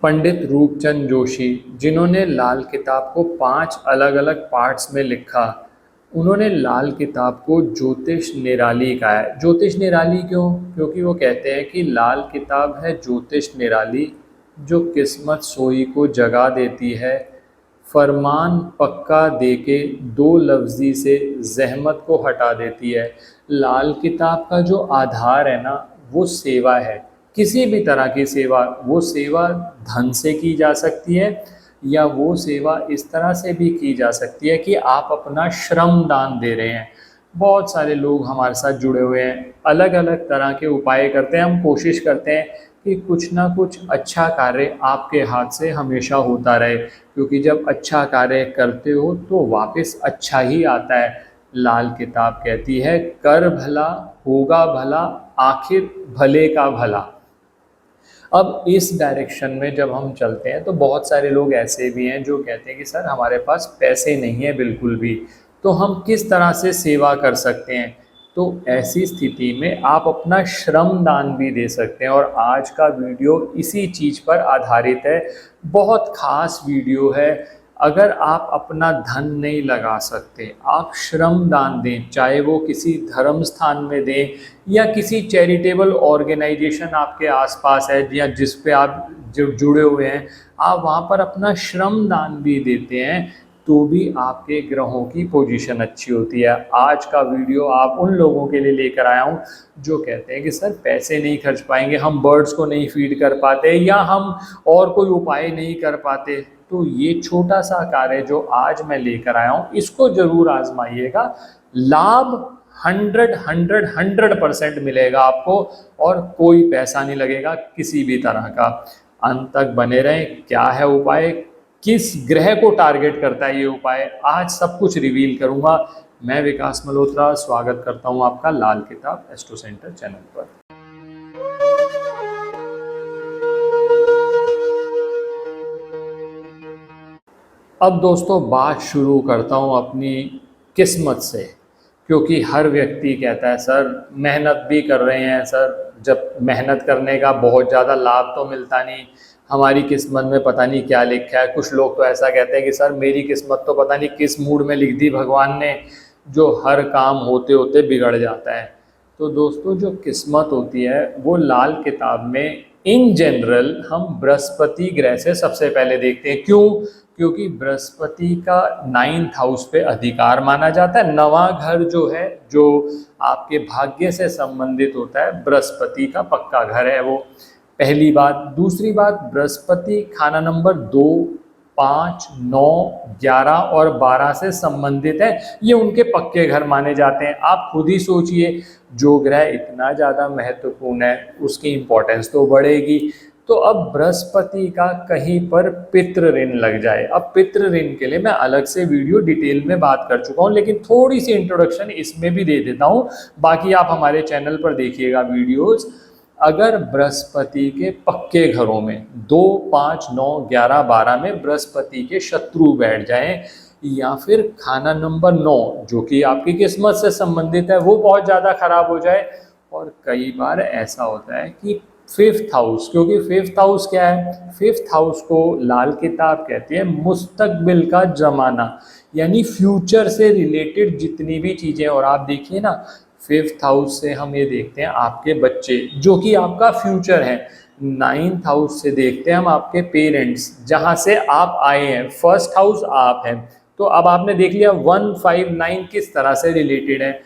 पंडित रूपचंद जोशी, जिन्होंने लाल किताब को 5 अलग अलग पार्ट्स में लिखा, उन्होंने लाल किताब को ज्योतिष निराली कहा है। ज्योतिष निराली क्यों? क्योंकि वो कहते हैं कि लाल किताब है ज्योतिष निराली, जो किस्मत सोई को जगा देती है, फरमान पक्का देके दो लफ्ज़ी से ज़हमत को हटा देती है। लाल किताब का जो आधार है ना, वो सेवा है। किसी भी तरह की सेवा, वो सेवा धन से की जा सकती है या वो सेवा इस तरह से भी की जा सकती है कि आप अपना श्रम दान दे रहे हैं। बहुत सारे लोग हमारे साथ जुड़े हुए हैं, अलग अलग तरह के उपाय करते हैं। हम कोशिश करते हैं कि कुछ ना कुछ अच्छा कार्य आपके हाथ से हमेशा होता रहे, क्योंकि जब अच्छा कार्य करते हो तो वापस अच्छा ही आता है। लाल किताब कहती है, कर भला होगा भला, आखिर भले का भला। अब इस डायरेक्शन में जब हम चलते हैं तो बहुत सारे लोग ऐसे भी हैं जो कहते हैं कि सर हमारे पास पैसे नहीं है बिल्कुल भी, तो हम किस तरह से सेवा कर सकते हैं। तो ऐसी स्थिति में आप अपना श्रम दान भी दे सकते हैं, और आज का वीडियो इसी चीज़ पर आधारित है। बहुत खास वीडियो है। अगर आप अपना धन नहीं लगा सकते, आप श्रम दान दें, चाहे वो किसी धर्म स्थान में दें या किसी चैरिटेबल ऑर्गेनाइजेशन आपके आसपास है या जिस पे आप जो जुड़े हुए हैं, आप वहाँ पर अपना श्रम दान भी देते हैं, तो भी आपके ग्रहों की पोजीशन अच्छी होती है। आज का वीडियो आप उन लोगों के लिए लेकर आया हूँ जो कहते हैं कि सर पैसे नहीं खर्च पाएंगे, हम बर्ड्स को नहीं फीड कर पाते या हम और कोई उपाय नहीं कर पाते। तो ये छोटा सा कार्य जो आज मैं लेकर आया हूँ, इसको जरूर आजमाइएगा। लाभ 100% मिलेगा आपको, और कोई पैसा नहीं लगेगा किसी भी तरह का। अंत तक बने रहें। क्या है उपाय, किस ग्रह को टारगेट करता है ये उपाय, आज सब कुछ रिवील करूंगा। मैं विकास मल्होत्रा स्वागत करता हूं आपका लाल किताब एस्ट्रो सेंटर चैनल पर। अब दोस्तों बात शुरू करता हूं अपनी किस्मत से, क्योंकि हर व्यक्ति कहता है सर मेहनत भी कर रहे हैं सर, जब मेहनत करने का बहुत ज़्यादा लाभ तो मिलता नहीं, हमारी किस्मत में पता नहीं क्या लिखा है। कुछ लोग तो ऐसा कहते हैं कि सर मेरी किस्मत तो पता नहीं किस मूड में लिख दी भगवान ने, जो हर काम होते होते बिगड़ जाता है। तो दोस्तों जो किस्मत होती है वो लाल किताब में इन जनरल हम बृहस्पति ग्रह से सबसे पहले देखते हैं। क्यों? क्योंकि बृहस्पति का 9th हाउस पे अधिकार माना जाता है। 9वां घर जो है, जो आपके भाग्य से संबंधित होता है, बृहस्पति का पक्का घर है वो। पहली बात। दूसरी बात, बृहस्पति खाना नंबर 2, 5, 9, 11 और 12 से संबंधित है। ये उनके पक्के घर माने जाते हैं। आप खुद ही सोचिए, जो ग्रह इतना ज़्यादा महत्वपूर्ण है उसकी इम्पोर्टेंस तो बढ़ेगी। तो अब बृहस्पति का कहीं पर पितृ ऋण लग जाए, अब पितृ ऋण के लिए मैं अलग से वीडियो डिटेल में बात कर चुका हूँ, लेकिन थोड़ी सी इंट्रोडक्शन इसमें भी दे देता हूँ। बाकी आप हमारे चैनल पर देखिएगा वीडियोज़। अगर बृहस्पति के पक्के घरों में 2, 5, 9, 11, 12 में बृहस्पति के शत्रु बैठ जाएं, या फिर खाना नंबर 9 जो कि आपकी किस्मत से संबंधित है वो बहुत ज़्यादा खराब हो जाए, और कई बार ऐसा होता है कि 5th हाउस, क्योंकि 5th हाउस क्या है, 5th हाउस को लाल किताब कहती है मुस्तकबिल का जमाना, यानी फ्यूचर से रिलेटेड जितनी भी चीज़ें। और आप देखिए ना, 5th हाउस से हम ये देखते हैं आपके बच्चे जो कि आपका फ्यूचर है। 9th हाउस से देखते हैं हम आपके पेरेंट्स, जहाँ से आप आए हैं। 1st हाउस आप हैं। तो अब आपने देख लिया 1, 5, 9 किस तरह से रिलेटेड है।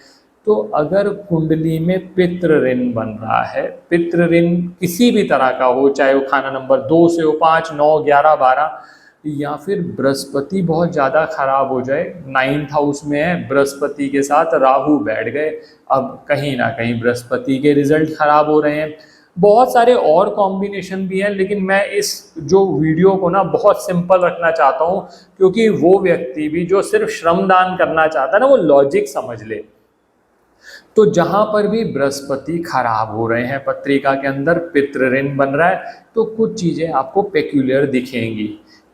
तो अगर कुंडली में पितृ ऋण बन रहा है, पितृ ऋण किसी भी तरह का हो, चाहे वो खाना नंबर 2 से हो, 5, 9, 11, 12, या फिर बृहस्पति बहुत ज़्यादा खराब हो जाए, 9th हाउस में है, बृहस्पति के साथ राहु बैठ गए, अब कहीं ना कहीं बृहस्पति के रिजल्ट खराब हो रहे हैं। बहुत सारे और कॉम्बिनेशन भी हैं, लेकिन मैं इस जो वीडियो को ना बहुत सिंपल रखना चाहता हूँ, क्योंकि वो व्यक्ति भी जो सिर्फ श्रमदान करना चाहता है ना, वो लॉजिक समझ ले। तो जहाँ पर भी बृहस्पति खराब हो रहे हैं, पत्रिका के अंदर पितृ ऋण बन रहा है, तो कुछ चीज़ें आपको पेक्यूलियर दिखेंगी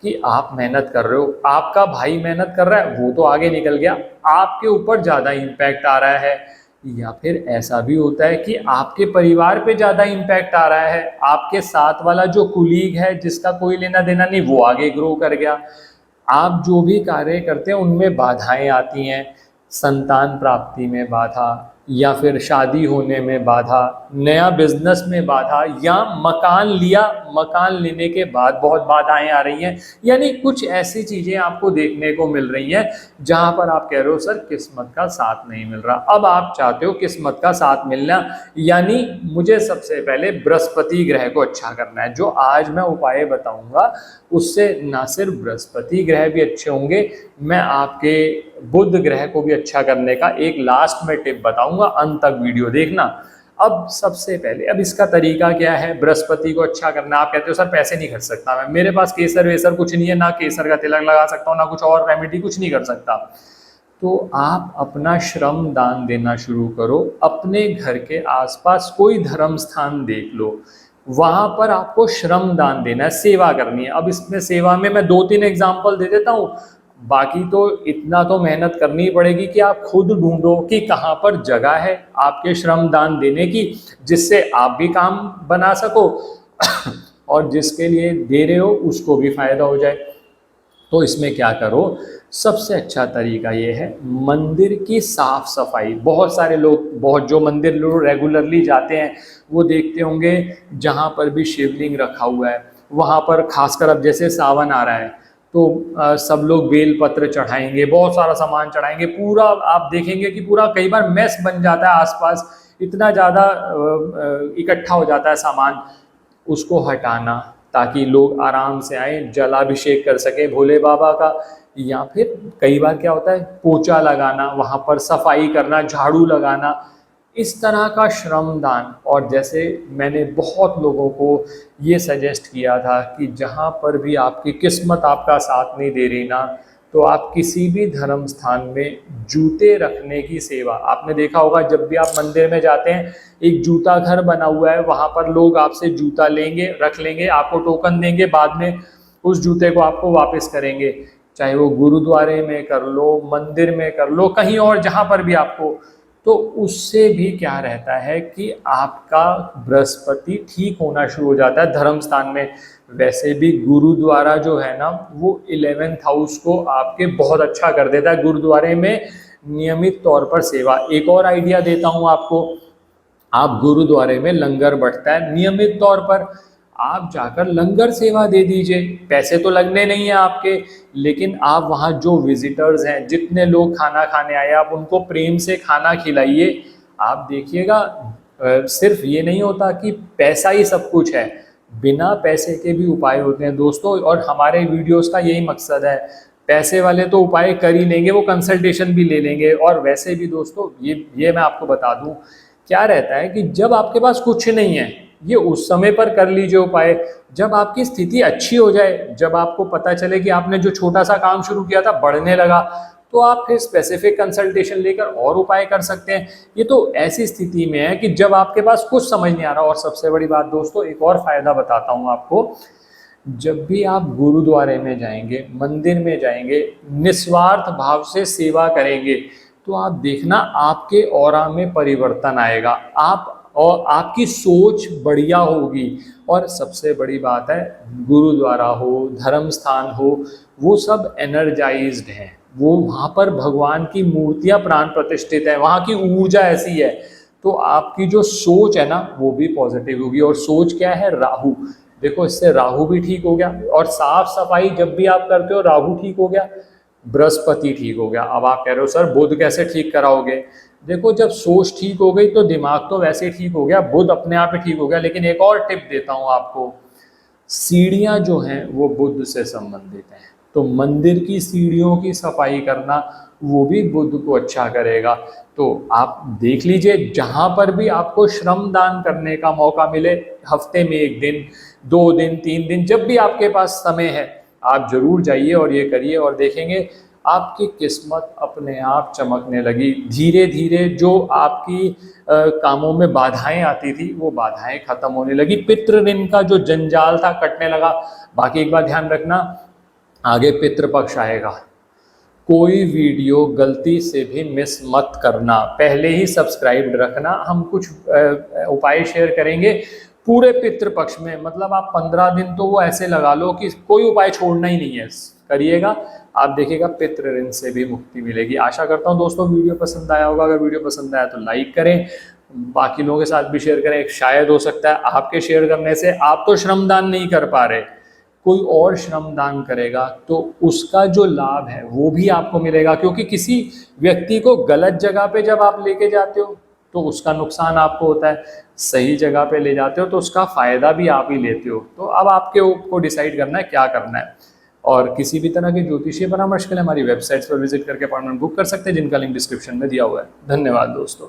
कि आप मेहनत कर रहे हो, आपका भाई मेहनत कर रहा है, वो तो आगे निकल गया, आपके ऊपर ज़्यादा इम्पैक्ट आ रहा है, या फिर ऐसा भी होता है कि आपके परिवार पे ज़्यादा इम्पैक्ट आ रहा है, आपके साथ वाला जो कुलीग है जिसका कोई लेना देना नहीं वो आगे ग्रो कर गया। आप जो भी कार्य करते हैं उनमें बाधाएं आती हैं, संतान प्राप्ति में बाधा, या फिर शादी होने में बाधा, नया बिजनेस में बाधा, या मकान लिया, मकान लेने के बाद बहुत बाधाएं आ रही हैं। यानी कुछ ऐसी चीज़ें आपको देखने को मिल रही हैं जहां पर आप कह रहे हो सर किस्मत का साथ नहीं मिल रहा। अब आप चाहते हो किस्मत का साथ मिलना, यानी मुझे सबसे पहले बृहस्पति ग्रह को अच्छा करना है। जो आज मैं उपाय बताऊंगा उससे ना सिर्फ बृहस्पति ग्रह भी अच्छे होंगे, मैं आपके बुध ग्रह को भी अच्छा करने का एक लास्ट में टिप बताऊंगा, अंत तक वीडियो देखना। अब सबसे पहले, अब इसका तरीका क्या है बृहस्पति को अच्छा करना। आप कहते हो सर पैसे नहीं खर्च सकता मैं, मेरे पास केसर वेसर कुछ नहीं है, ना केसर का तिलक लगा सकता हूँ, ना कुछ और रेमेडी कुछ नहीं कर सकता। तो आप अपना श्रम दान देना शुरू करो। अपने घर के आसपास कोई धर्म स्थान देख लो, वहां पर आपको श्रम दान देना है, सेवा करनी है। अब इसमें सेवा में मैं 2-3 एग्जाम्पल दे देता हूँ, बाकी तो इतना तो मेहनत करनी ही पड़ेगी कि आप खुद ढूंढो कि कहाँ पर जगह है आपके श्रम दान देने की, जिससे आप भी काम बना सको और जिसके लिए दे रहे हो उसको भी फायदा हो जाए। तो इसमें क्या करो, सबसे अच्छा तरीका ये है मंदिर की साफ सफाई। बहुत सारे लोग, बहुत जो मंदिर लोग रेगुलरली जाते हैं वो देखते होंगे जहाँ पर भी शिवलिंग रखा हुआ है वहाँ पर, खासकर अब जैसे सावन आ रहा है तो सब लोग बेल पत्र चढ़ाएंगे, बहुत सारा सामान चढ़ाएंगे, पूरा आप देखेंगे कि पूरा कई बार मैस बन जाता है आसपास, इतना ज़्यादा इकट्ठा हो जाता है सामान। उसको हटाना ताकि लोग आराम से आए, जलाभिषेक कर सके भोले बाबा का। या फिर कई बार क्या होता है पोछा लगाना, वहाँ पर सफाई करना, झाड़ू लगाना, इस तरह का श्रमदान। और जैसे मैंने बहुत लोगों को ये सजेस्ट किया था कि जहाँ पर भी आपकी किस्मत आपका साथ नहीं दे रही ना, तो आप किसी भी धर्म स्थान में जूते रखने की सेवा, आपने देखा होगा जब भी आप मंदिर में जाते हैं एक जूता घर बना हुआ है, वहाँ पर लोग आपसे जूता लेंगे, रख लेंगे, आपको टोकन देंगे, बाद में उस जूते को आपको वापस करेंगे। चाहे वो गुरुद्वारे में कर लो, मंदिर में कर लो, कहीं और जहाँ पर भी आपको, तो उससे भी क्या रहता है कि आपका बृहस्पति ठीक होना शुरू हो जाता है धर्म स्थान में। वैसे भी गुरुद्वारा जो है ना वो 11th हाउस को आपके बहुत अच्छा कर देता है। गुरुद्वारे में नियमित तौर पर सेवा, एक और आइडिया देता हूँ आपको, आप गुरुद्वारे में लंगर बंटता है नियमित तौर पर, आप जाकर लंगर सेवा दे दीजिए। पैसे तो लगने नहीं है आपके, लेकिन आप वहाँ जो विजिटर्स हैं, जितने लोग खाना खाने आए, आप उनको प्रेम से खाना खिलाइए। आप देखिएगा सिर्फ ये नहीं होता कि पैसा ही सब कुछ है, बिना पैसे के भी उपाय होते हैं दोस्तों। और हमारे वीडियोस का यही मकसद है, पैसे वाले तो उपाय कर ही लेंगे, वो कंसल्टेशन भी ले लेंगे। और वैसे भी दोस्तों ये मैं आपको बता दूं, क्या रहता है कि जब आपके पास कुछ नहीं है, ये उस समय पर कर लीजिए उपाय। जब आपकी स्थिति अच्छी हो जाए, जब आपको पता चले कि आपने जो छोटा सा काम शुरू किया था बढ़ने लगा, तो आप फिर स्पेसिफिक कंसल्टेशन लेकर और उपाय कर सकते हैं। ये तो ऐसी स्थिति में है कि जब आपके पास कुछ समझ नहीं आ रहा। और सबसे बड़ी बात दोस्तों, एक और फायदा बताता हूँ आपको, जब भी आप गुरुद्वारे में जाएंगे, मंदिर में जाएंगे, निस्वार्थ भाव से सेवा करेंगे, तो आप देखना आपके ऑरा में परिवर्तन आएगा, आप और आपकी सोच बढ़िया होगी। और सबसे बड़ी बात है, गुरुद्वारा हो, धर्म स्थान हो, वो सब एनर्जाइज्ड हैं, वो वहाँ पर भगवान की मूर्तियाँ प्राण प्रतिष्ठित है, वहाँ की ऊर्जा ऐसी है, तो आपकी जो सोच है ना वो भी पॉजिटिव होगी। और सोच क्या है, राहु, देखो इससे राहु भी ठीक हो गया। और साफ सफाई जब भी आप करते हो राहु ठीक हो गया, बृहस्पति ठीक हो गया। अब आप कह रहे हो सर बुध कैसे ठीक कराओगे? देखो जब सोच ठीक हो गई तो दिमाग तो वैसे ही ठीक हो गया, बुध अपने आप ही ठीक हो गया। लेकिन एक और टिप देता हूँ आपको, सीढ़ियाँ जो हैं वो बुध से संबंधित हैं, तो मंदिर की सीढ़ियों की सफाई करना वो भी बुध को अच्छा करेगा। तो आप देख लीजिए, जहाँ पर भी आपको श्रम दान करने का मौका मिले, हफ्ते में 1 दिन, 2 दिन, 3 दिन, जब भी आपके पास समय है, आप जरूर जाइए और ये करिए, और देखेंगे आपकी किस्मत अपने आप चमकने लगी। धीरे धीरे जो आपकी कामों में बाधाएं आती थी वो बाधाएं खत्म होने लगी, पितृ ऋण का जो जंजाल था कटने लगा। बाकी एक बात ध्यान रखना, आगे पितृपक्ष आएगा, कोई वीडियो गलती से भी मिस मत करना, पहले ही सब्सक्राइब्ड रखना। हम कुछ उपाय शेयर करेंगे पूरे पितृपक्ष में, मतलब आप 15 दिन तो वो ऐसे लगा लो कि कोई उपाय छोड़ना ही नहीं है, करिएगा, आप देखिएगा पितृ ऋण से भी मुक्ति मिलेगी। आशा करता हूँ दोस्तों वीडियो पसंद आया होगा। अगर वीडियो पसंद आया तो लाइक करें, बाकी लोगों के साथ भी शेयर करें। शायद हो सकता है आपके शेयर करने से, आप तो श्रमदान नहीं कर पा रहे, कोई और श्रमदान करेगा तो उसका जो लाभ है वो भी आपको मिलेगा, क्योंकि किसी व्यक्ति को गलत जगह पे जब आप लेके जाते हो तो उसका नुकसान आपको होता है, सही जगह पे ले जाते हो तो उसका फ़ायदा भी आप ही लेते हो। तो अब आपके को डिसाइड करना है क्या करना है। और किसी भी तरह के ज्योतिषीय परामर्श के लिए हमारी वेबसाइट्स पर विजिट करके अपॉइंटमेंट बुक कर सकते हैं, जिनका लिंक डिस्क्रिप्शन में दिया हुआ है। धन्यवाद दोस्तों।